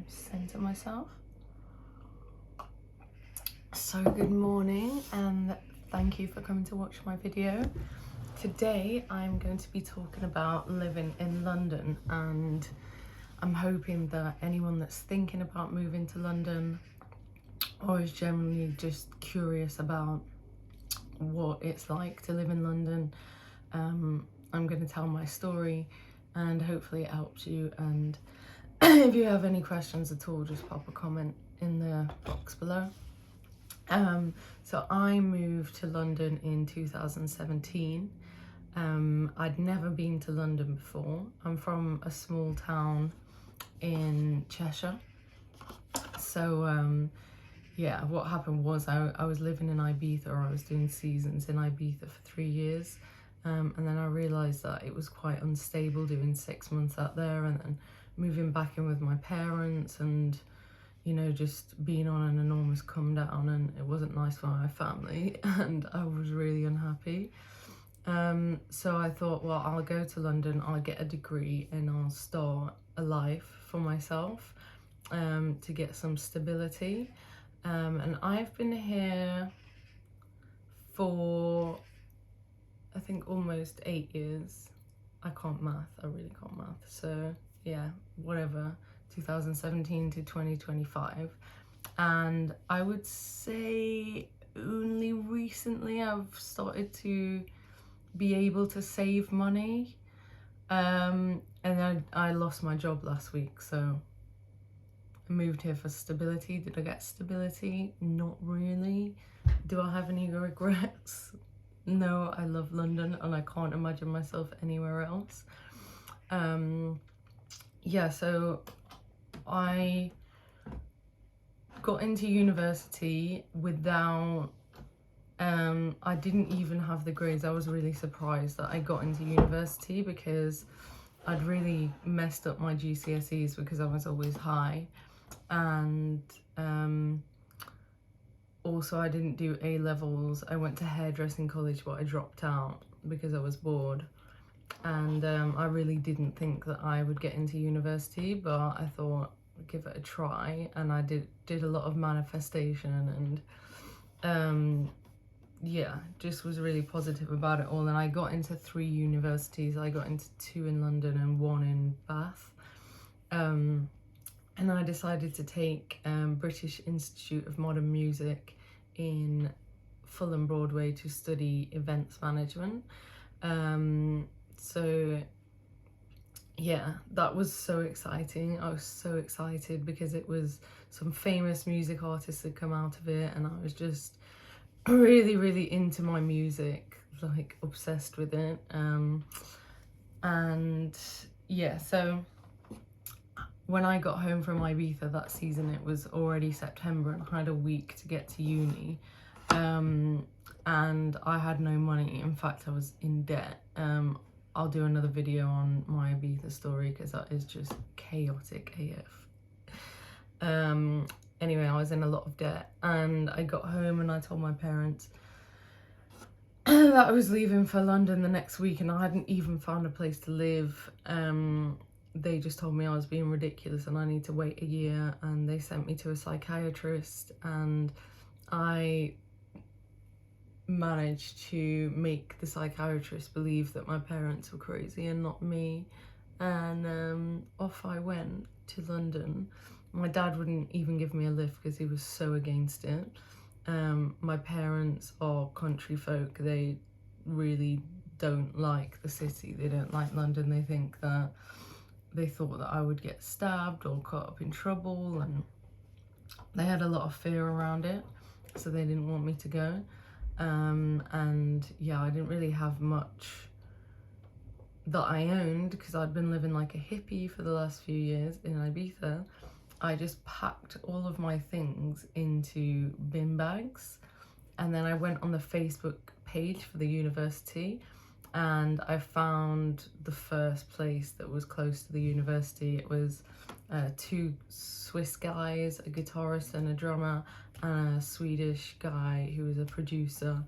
center myself. So good morning and thank you for coming to watch my video. Today I'm going to be talking about living in London, and I'm hoping that anyone that's thinking about moving to London or is generally just curious about what it's like to live in London, I'm going to tell my story and hopefully it helps you. And if you have any questions at all, just pop a comment in the box below. So I moved to London in 2017. I'd never been to London before. I'm from a small town in Cheshire. So yeah, what happened was I was living in Ibiza, or I was doing seasons in Ibiza for 3 years. And then I realised that it was quite unstable doing 6 months out there and then moving back in with my parents and, you know, just being on an enormous come down, and it wasn't nice for my family and I was really unhappy. So I thought, well, I'll go to London, I'll get a degree and I'll start a life for myself to get some stability. And I've been here for, I think, almost 8 years. I can't math, I really can't math. So yeah, whatever, 2017 to 2025. And I would say only recently I've started to be able to save money. And then I lost my job last week, so I moved here for stability. Did I get stability? Not really. Do I have any regrets? No, I love London and I can't imagine myself anywhere else. Yeah, so I got into university without, I didn't even have the grades. I was really surprised that I got into university because I'd really messed up my GCSEs because I was always high. And also I didn't do A-levels. I went to hairdressing college, but I dropped out because I was bored. And I really didn't think that I would get into university, but I thought I'd give it a try, and I did a lot of manifestation and yeah, just was really positive about it all. And I got into 3 universities. I got into 2 in London and 1 in Bath. And I decided to take British Institute of Modern Music in Fulham Broadway to study events management. So yeah, that was so exciting. I was so excited because it was some famous music artists had come out of it, and I was just really into my music, like obsessed with it. And yeah, so when I got home from Ibiza that season, it was already September and I had a week to get to uni. And I had no money. In fact, I was in debt. I'll do another video on my Ibiza story because that is just chaotic AF. Anyway, I was in a lot of debt and I got home and I told my parents that I was leaving for London the next week, and I hadn't even found a place to live. They just told me I was being ridiculous and I need to wait a year, and they sent me to a psychiatrist, and I managed to make the psychiatrist believe that my parents were crazy and not me. And off I went to London. My dad wouldn't even give me a lift because he was so against it. My parents are country folk. They really don't like the city. They don't like London. They thought that I would get stabbed or caught up in trouble, and they had a lot of fear around it, so they didn't want me to go. And yeah, I didn't really have much that I owned because I'd been living like a hippie for the last few years in Ibiza. I just packed all of my things into bin bags, and then I went on the Facebook page for the university, and I found the first place that was close to the university. It was 2 Swiss guys, a guitarist and a drummer, and a Swedish guy who was a producer,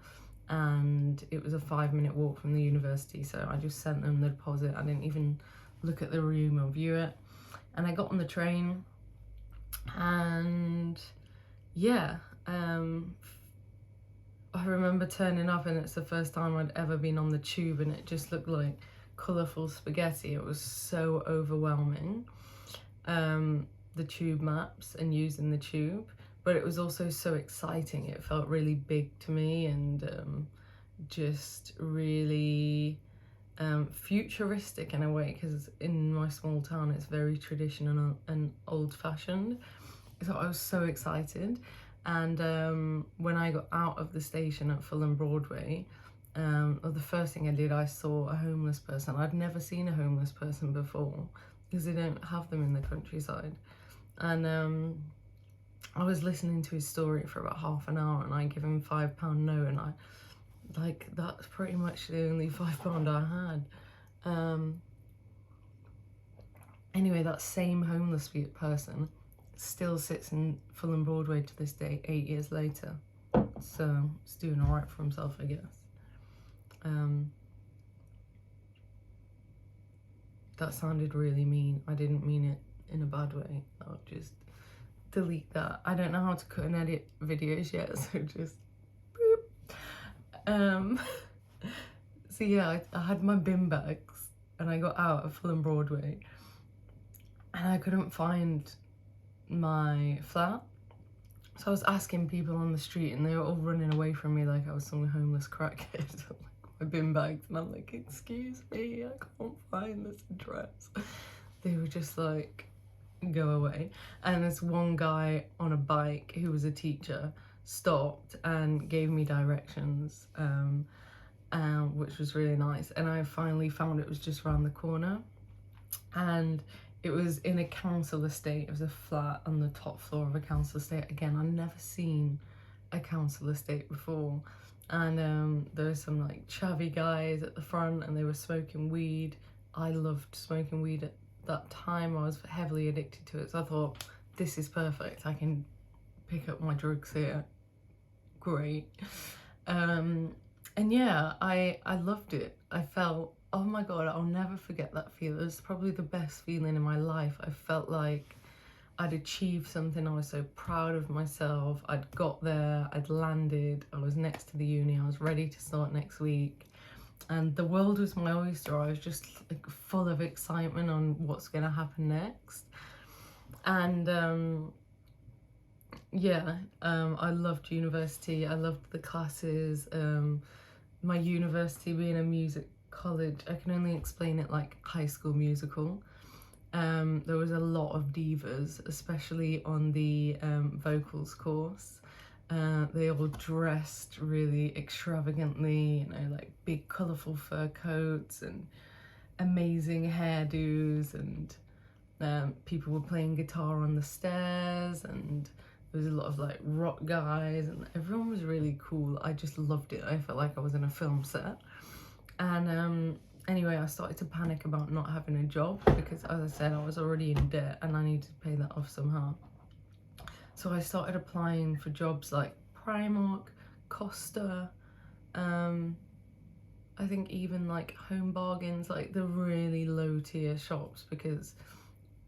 and it was a 5-minute walk from the university. So I just sent them the deposit. I didn't even look at the room or view it. And I got on the train yeah, I remember turning up and it's the first time I'd ever been on the tube, and it just looked like colourful spaghetti. It was so overwhelming, the tube maps and using the tube, but it was also so exciting. It felt really big to me, and just really futuristic in a way, because in my small town it's very traditional and old-fashioned. So I was so excited. And when I got out of the station at Fulham Broadway, the first thing I did, I saw a homeless person. I'd never seen a homeless person before because they don't have them in the countryside. And I was listening to his story for about half an hour, and I give him £5 note, and that's pretty much the only £5 I had. Anyway, that same homeless person still sits in Fulham Broadway to this day, 8 years later. So he's doing all right for himself, I guess. That sounded really mean. I didn't mean it in a bad way. I'll just delete that. I don't know how to cut and edit videos yet, so just boop. So yeah, I had my bin bags and I got out of Fulham Broadway and I couldn't find my flat. So I was asking people on the street and they were all running away from me like I was some homeless crackhead. My bin bags, and I'm like, excuse me, I can't find this address. They were just like, go away. And this one guy on a bike who was a teacher stopped and gave me directions, which was really nice. And I finally found it was just around the corner, and it was in a council estate. It was a flat on the top floor of a council estate. Again, I'd never seen a council estate before. And there were some like chavvy guys at the front, and they were smoking weed. I loved smoking weed at that time. I was heavily addicted to it, so I thought, this is perfect. I can pick up my drugs here. Great. And yeah, I loved it. I felt, oh my god, I'll never forget that feeling. It was probably the best feeling in my life. I felt like I'd achieved something. I was so proud of myself. I'd got there, I'd landed, I was next to the uni, I was ready to start next week. And the world was my oyster. I was just like full of excitement on what's gonna happen next. And yeah, I loved university. I loved the classes. My university being a music college, I can only explain it like High School Musical. There was a lot of divas, especially on the vocals course. They all dressed really extravagantly, you know, like big colourful fur coats and amazing hairdos, and people were playing guitar on the stairs, and there was a lot of like rock guys, and everyone was really cool. I just loved it. I felt like I was in a film set. And anyway, I started to panic about not having a job because, as I said, I was already in debt and I needed to pay that off somehow. So I started applying for jobs like Primark, Costa, I think even like Home Bargains, like the really low tier shops, because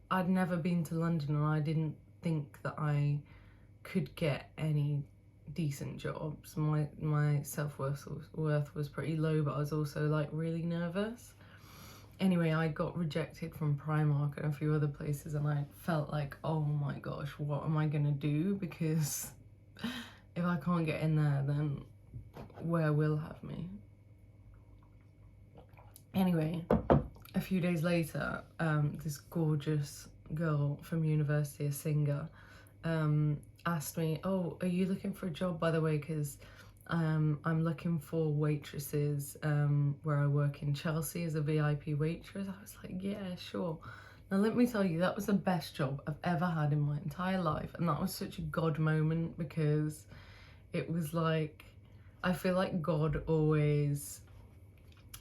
I'd never been to London and I didn't think that I could get any decent jobs. My self-worth was pretty low, but I was also like really nervous. Anyway, I got rejected from Primark and a few other places, and I felt like, oh my gosh, what am I gonna do? Because if I can't get in there, then where will have me? Anyway, a few days later, this gorgeous girl from university, a singer, asked me, oh, are you looking for a job, by the way, because I'm looking for waitresses where I work in Chelsea as a VIP waitress. I was like, yeah, sure. Now let me tell you, that was the best job I've ever had in my entire life, and that was such a God moment, because it was like, I feel like God always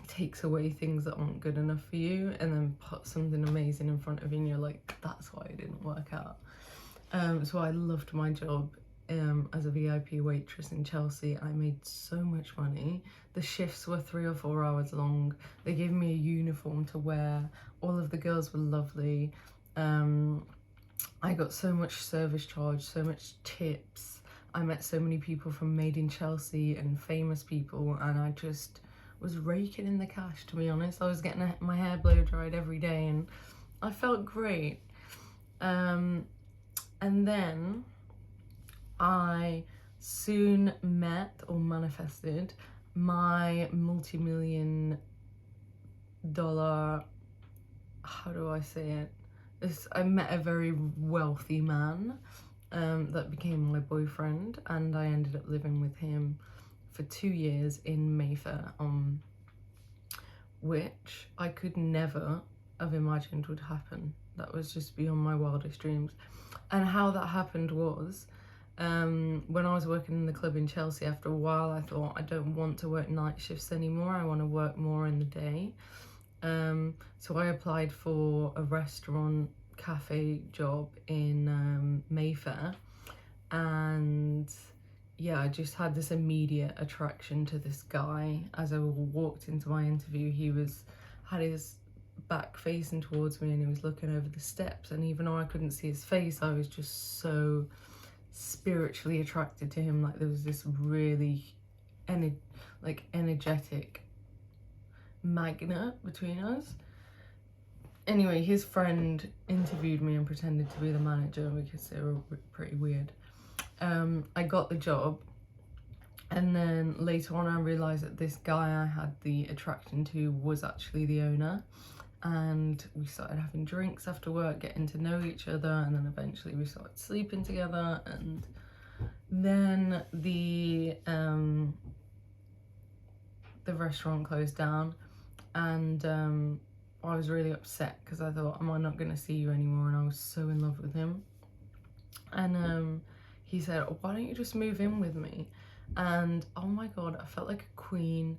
takes away things that aren't good enough for you and then puts something amazing in front of you, and you're like, that's why it didn't work out. So I loved my job as a VIP waitress in Chelsea. I made so much money. The shifts were 3 or 4 hours long. They gave me a uniform to wear. All of the girls were lovely. I got so much service charge, so much tips. I met so many people from Made in Chelsea and famous people, and I just was raking in the cash, to be honest. I was getting my hair blow dried every day and I felt great. And then I soon met or manifested my multi-million dollar, how do I say it? I met a very wealthy man that became my boyfriend, and I ended up living with him for 2 years in Mayfair, which I could never have imagined would happen. That was just beyond my wildest dreams. And how that happened was, when I was working in the club in Chelsea, after a while I thought, I don't want to work night shifts anymore, I want to work more in the day. So I applied for a restaurant cafe job in Mayfair, and yeah, I just had this immediate attraction to this guy. As I walked into my interview, he had his back facing towards me and he was looking over the steps, and even though I couldn't see his face, I was just so spiritually attracted to him. Like, there was this really energetic magnet between us. Anyway, his friend interviewed me and pretended to be the manager because they were pretty weird. I got the job, and then later on I realised that this guy I had the attraction to was actually the owner, and we started having drinks after work, getting to know each other, and then eventually we started sleeping together. And then the restaurant closed down, and I was really upset because I thought, am I not going to see you anymore? And I was so in love with him. And he said, oh, why don't you just move in with me? And oh my god, I felt like a queen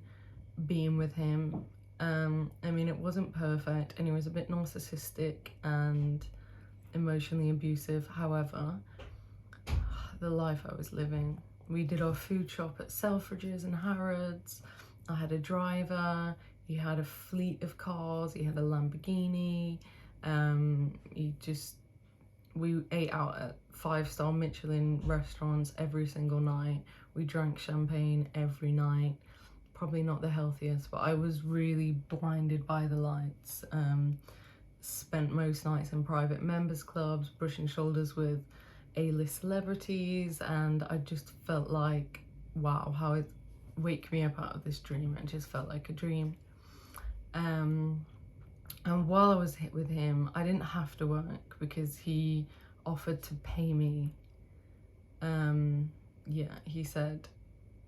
being with him. I mean, it wasn't perfect, and he was a bit narcissistic and emotionally abusive. However, the life I was living. We did our food shop at Selfridges and Harrods. I had a driver. He had a fleet of cars. He had a Lamborghini. We ate out at 5-star Michelin restaurants every single night. We drank champagne every night. Probably not the healthiest, but I was really blinded by the lights. Spent most nights in private members clubs, brushing shoulders with A-list celebrities, and I just felt like, wow, how it wake me up out of this dream. It just felt like a dream. And while I was with him, I didn't have to work because he offered to pay me. Yeah, he said,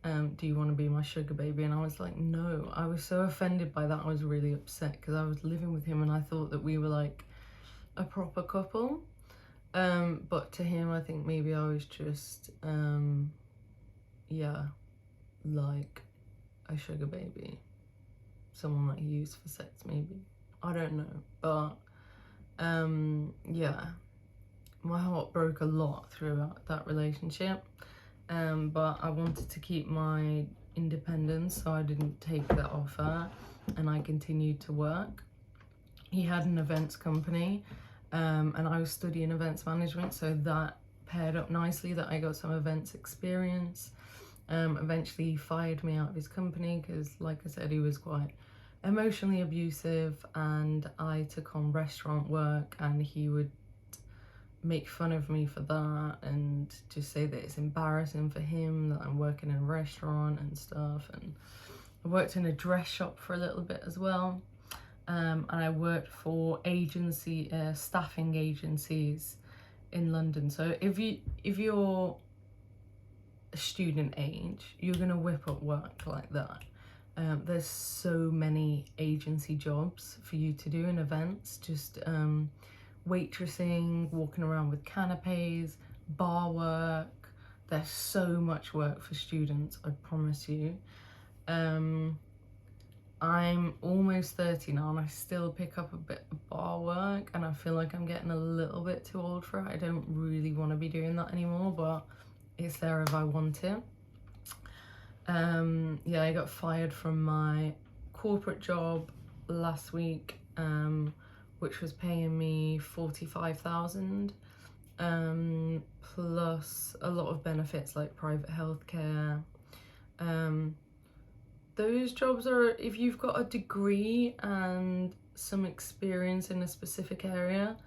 do you want to be my sugar baby? And I was like, no. I was so offended by that. I was really upset because I was living with him and I thought that we were like a proper couple. But to him, I think maybe I was just, yeah, like a sugar baby. Someone that he used for sex, maybe. I don't know. But, yeah, my heart broke a lot throughout that relationship. But I wanted to keep my independence, so I didn't take that offer and I continued to work. He had an events company, and I was studying events management, so that paired up nicely that I got some events experience. Eventually he fired me out of his company because, like I said, he was quite emotionally abusive, and I took on restaurant work and he would make fun of me for that and just say that it's embarrassing for him that I'm working in a restaurant and stuff. And I worked in a dress shop for a little bit as well, and I worked for staffing agencies in London. So if you're a student age, you're gonna whip up work like that. There's so many agency jobs for you to do in events, just waitressing, walking around with canapes, bar work. There's so much work for students, I promise you. I'm almost 30 now and I still pick up a bit of bar work, and I feel like I'm getting a little bit too old for it. I don't really want to be doing that anymore, but it's there if I want it. Yeah, I got fired from my corporate job last week, which was paying me 45,000 plus a lot of benefits like private healthcare. Those jobs are, if you've got a degree and some experience in a specific area,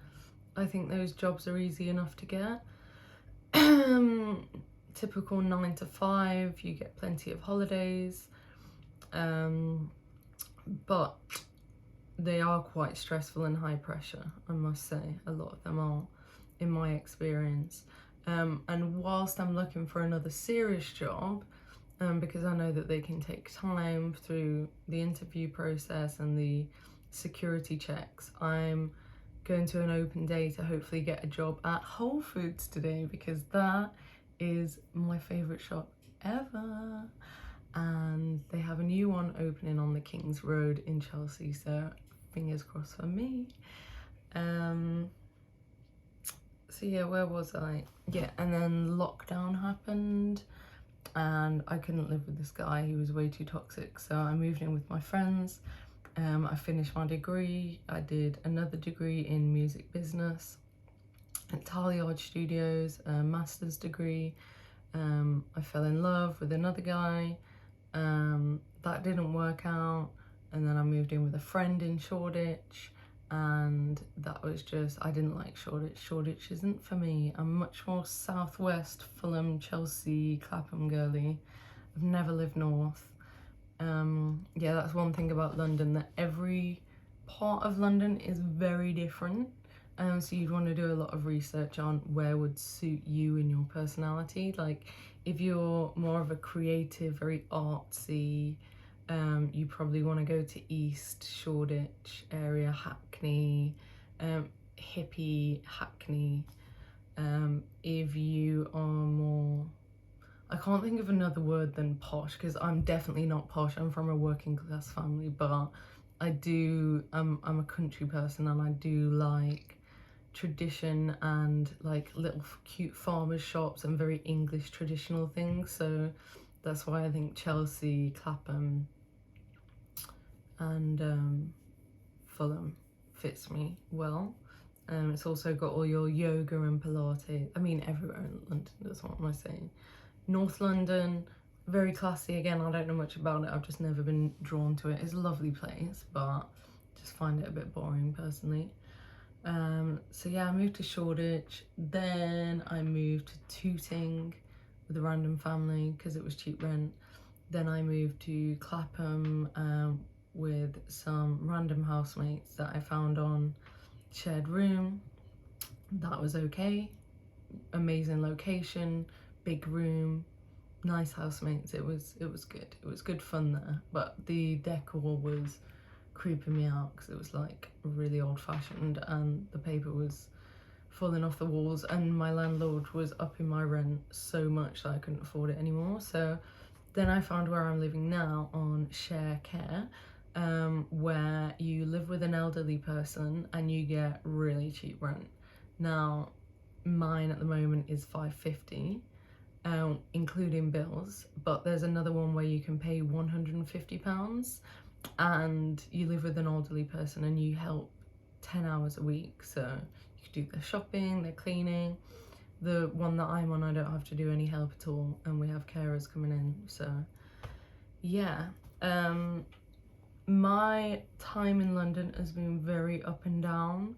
I think those jobs are easy enough to get. Typical 9 to 5, you get plenty of holidays, but they are quite stressful and high pressure, I must say. A lot of them are, in my experience. And whilst I'm looking for another serious job, because I know that they can take time through the interview process and the security checks, I'm going to an open day to hopefully get a job at Whole Foods today, because that is my favourite shop ever. And they have a new one opening on the King's Road in Chelsea, so fingers crossed for me. So yeah, where was I? Yeah, and then lockdown happened and I couldn't live with this guy. He was way too toxic, so I moved in with my friends. I finished my degree. I did another degree in music business at Taliard Studios, a master's degree. I fell in love with another guy. That didn't work out, and then I moved in with a friend in Shoreditch, and that was just, I didn't like Shoreditch. Shoreditch isn't for me. I'm much more southwest, Fulham, Chelsea, Clapham girly. I've never lived north. Yeah, that's one thing about London, that every part of London is very different. So you'd want to do a lot of research on where would suit you and your personality. Like if you're more of a creative, very artsy, you probably want to go to East, Shoreditch area, Hackney, hippie Hackney. If you are more, I can't think of another word than posh, because I'm definitely not posh. I'm from a working class family, but I'm a country person, and I do like tradition and like little cute farmers shops and very English traditional things. So that's why I think Chelsea, Clapham and Fulham fits me well. It's also got all your yoga and Pilates. I mean, everywhere in London does, what am I saying? North London, very classy. Again, I don't know much about it. I've just never been drawn to it. It's a lovely place, but just find it a bit boring personally. So yeah, I moved to Shoreditch. Then I moved to Tooting with a random family because it was cheap rent. Then I moved to Clapham with some random housemates that I found on shared room. That was okay. Amazing location, big room, nice housemates. It was good. It was good fun there, but the decor was creeping me out because it was like really old-fashioned and the paper was falling off the walls, and my landlord was upping my rent so much that I couldn't afford it anymore. So then I found where I'm living now on share care, where you live with an elderly person and you get really cheap rent. Now mine at the moment is £550, including bills, but there's another one where you can pay £150 and you live with an elderly person and you help 10 hours a week. So you could do their shopping, their cleaning. The one that I'm on, I don't have to do any help at all, and we have carers coming in. So yeah, my time in London has been very up and down,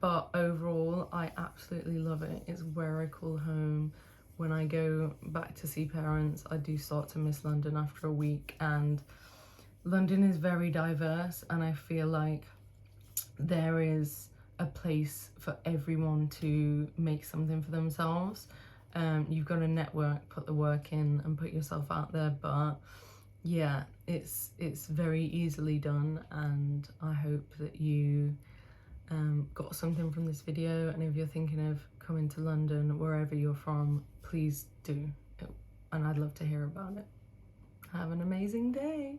but overall I absolutely love it. It's where I call home. When I go back to see parents, I do start to miss London after a week, and London is very diverse, and I feel like there is a place for everyone to make something for themselves. You've got to network, put the work in and put yourself out there, but yeah, it's very easily done, and I hope that you got something from this video. And if you're thinking of coming to London, wherever you're from, please do, and I'd love to hear about it. Have an amazing day.